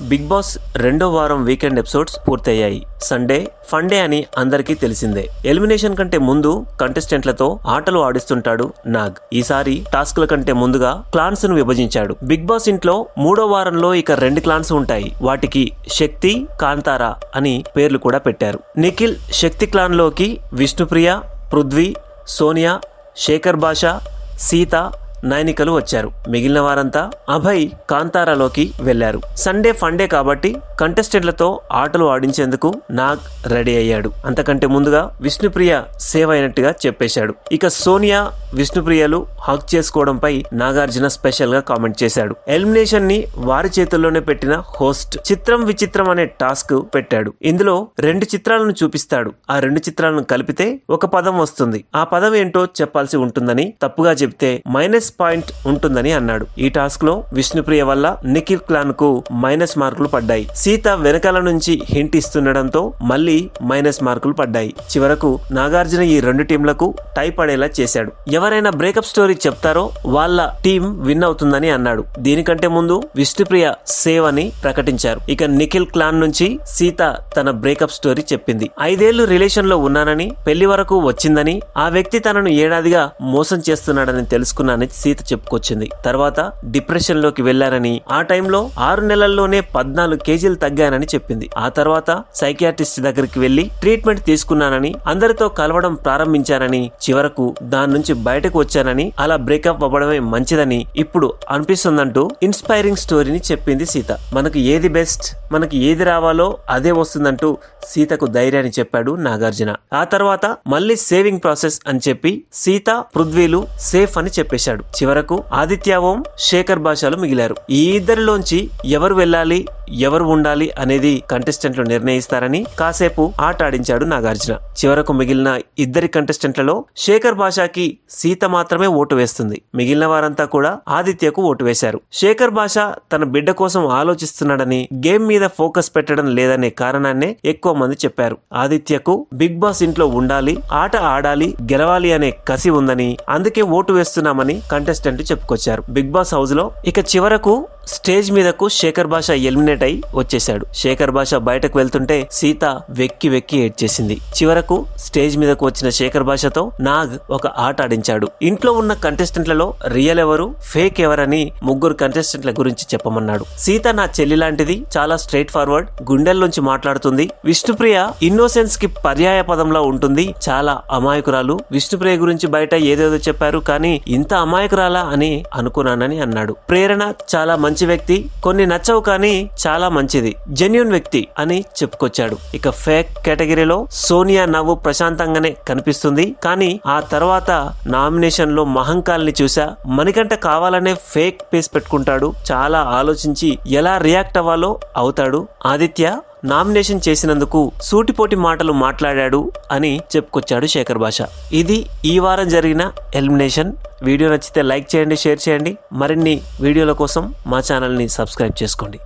Big boss రెండో వారం weekend episodes పూర్తయ్యాయి. సండే ఫండే అని అందరికీ తెలిసిందే. ఎలిమినేషన్ కంటే ముందు కంటెస్టెంట్లతో ఆటలు ఆడిస్తుంటాడు నాగ్. ఈసారి టాస్క్ల కంటే ముందుగా క్లాన్స్ ను విభజించాడు. బిగ్ బాస్ ఇంట్లో మూడో వారంలో ఇక 2 క్లాన్స్ ఉంటాయి. వాటికి శక్తి, కాంతారా అని పేర్లు కూడా పెట్టారు. నిఖిల్ శక్తి క్లాన్ లోకి విష్ణుప్రియ, పృథ్వీ, సోనియా, శేఖర్ భాషా, సీత, నైనికలు వచ్చారు. మిగిలిన వారంతా అభయ్ కాంతారాలోకి వెళ్లారు. సండే ఫండే కాబట్టి కంటెస్టెంట్లతో ఆటలు ఆడించేందుకు నాగ్ రెడీ అయ్యాడు. అంతకంటే ముందుగా విష్ణుప్రియ సేవ్ అయినట్టుగా చెప్పేశాడు. ఇక సోనియా, విష్ణుప్రియలు హక్ చేసుకోవడంపై నాగార్జున స్పెషల్ గా కామెంట్ చేశాడు. ఎలిమినేషన్ ని వారి చేతుల్లోనే పెట్టిన హోస్ట్ చిత్రం విచిత్రం అనే టాస్క్ పెట్టాడు. ఇందులో 2 చిత్రాలను చూపిస్తాడు. ఆ 2 చిత్రాలను కలిపితే ఒక పదం వస్తుంది. ఆ పదం ఏంటో చెప్పాల్సి ఉంటుందని, తప్పుగా చెప్తే -పాయింట్ ఉంటుందని అన్నాడు. ఈ టాస్క్ లో విష్ణుప్రియ వల్ల నిఖిల్ క్లాన్ కు మైనస్ మార్కులు పడ్డాయి. సీత వెనకాల నుంచి హింట్ ఇస్తుండడంతో మళ్ళీ మైనస్ మార్కులు పడ్డాయి. చివరకు నాగార్జున ఈ 2 టీంలకు టై పడేలా చేశాడు. ఎవరైనా బ్రేకప్ స్టోరీ చెప్తారో వాళ్ళ టీం విన్ అవుతుందని అన్నాడు. దీనికంటే ముందు విష్ణుప్రియ సేవ్ అని ప్రకటించారు. ఇక నిఖిల్ క్లాన్ నుంచి సీత తన బ్రేకప్ స్టోరీ చెప్పింది. 5 ఏళ్లు రిలేషన్ లో ఉన్నానని, పెళ్లి వరకు వచ్చిందని, ఆ వ్యక్తి తనను ఏడాదిగా మోసం చేస్తున్నాడని తెలుసుకున్నానని సీత చెప్పుకొచ్చింది. తర్వాత డిప్రెషన్ లోకి వెళ్లానని, ఆ టైంలో 6 నెలల్లోనే 14 కేజీలు తగ్గానని చెప్పింది. ఆ తర్వాత సైకియాట్రిస్ట్ దగ్గరికి వెళ్లి ట్రీట్మెంట్ తీసుకున్నానని, అందరితో కలవడం ప్రారంభించానని, చివరకు దాని నుంచి బయటకు వచ్చానని, అలా బ్రేకప్ అవ్వడమే మంచిదని ఇప్పుడు అనిపిస్తుందంటూ ఇన్స్పైరింగ్ స్టోరీని చెప్పింది సీత. మనకు ఏది బెస్ట్, మనకి ఏది రావాలో అదే వస్తుందంటూ సీతకు ధైర్యాన్ని చెప్పాడు నాగార్జున. ఆ తర్వాత మళ్ళీ సేవింగ్ ప్రాసెస్ అని చెప్పి సీత, పృథ్వీలు సేఫ్ అని చెప్పేశాడు. చివరకు ఆదిత్య, ఓం, శేఖర్ భాషలు మిగిలారు. ఈ ఇద్దరిలోంచి ఎవరు వెళ్ళాలి, ఎవరు ఉండాలి అనేది కంటెస్టెంట్లు నిర్ణయిస్తారని కాసేపు ఆట ఆడించాడు నాగార్జున. చివరకు మిగిలిన 2 కంటెస్టెంట్లలో శేఖర్ భాషకి సీత మాత్రమే ఓటు వేస్తుంది. మిగిలిన వారంతా కూడా ఆదిత్యకు ఓటు వేశారు. శేఖర్ భాష తన బిడ్డ కోసం ఆలోచిస్తున్నాడని, గేమ్ మీద ఫోకస్ పెట్టడం లేదనే కారణాన్నే ఎక్కువ మంది చెప్పారు. ఆదిత్యకు బిగ్ బాస్ ఇంట్లో ఉండాలి, ఆట ఆడాలి, గెలవాలి అనే కసి ఉందని, అందుకే ఓటు వేస్తున్నామని కంటెస్టెంట్ చెప్పుకొచ్చారు. బిగ్ బాస్ హౌస్ లో ఇక చివరకు స్టేజ్ మీదకు శేఖర్ భాష ఎలిమినేట్ అయి వచ్చేశాడు. శేఖర్ భాష బయటకు వెళ్తుంటే సీత వెక్కి వెక్కి ఏడ్చేసింది. చివరకు స్టేజ్ మీదకు వచ్చిన శేఖర్ భాషతో నాగ్ ఒక ఆట ఆడించాడు. ఇంట్లో ఉన్న కంటెస్టెంట్లలో రియల్ ఎవరు, ఫేక్ ఎవరని 3 కంటెస్టెంట్ల గురించి చెప్పమన్నాడు. సీత నా చెల్లి లాంటిది, చాలా స్ట్రైట్ ఫార్వర్డ్, గుండెల్లోంచి మాట్లాడుతుంది. విష్ణుప్రియ ఇన్నోసెన్స్ కి పర్యాయ పదంలో ఉంటుంది, చాలా అమాయకురాలు. విష్ణుప్రియ గురించి బయట ఏదేదో చెప్పారు, కానీ ఇంత అమాయకురాలా అని అనుకున్నానని అన్నాడు. ప్రేరణ చాలా మంచి వ్యక్తి, కొన్ని నచ్చవు కానీ చాలా మంచిది, జెన్యూన్ వ్యక్తి అని చెప్పుకొచ్చాడు. ఇక ఫేక్ కేటగిరీలో సోనియా నవ్వు ప్రశాంతంగానే కనిపిస్తుంది, కానీ ఆ తర్వాత నామినేషన్ లో మహంకాల్ని చూసా. మణికంఠ కావాలనే ఫేక్ పేస్ పెట్టుకుంటాడు, చాలా ఆలోచించి ఎలా రియాక్ట్ అవ్వాలో అవుతాడు. ఆదిత్య నామినేషన్ చేసినందుకు సూటిపోటి మాటలు మాట్లాడాడు అని చెప్పుకొచ్చాడు శేఖర్ భాష. ఇది ఈ వారం జరిగిన ఎలిమినేషన్. వీడియో నచ్చితే లైక్ చేయండి, షేర్ చేయండి. మరిన్ని వీడియోల కోసం మా ఛానల్ ని సబ్స్క్రైబ్ చేసుకోండి.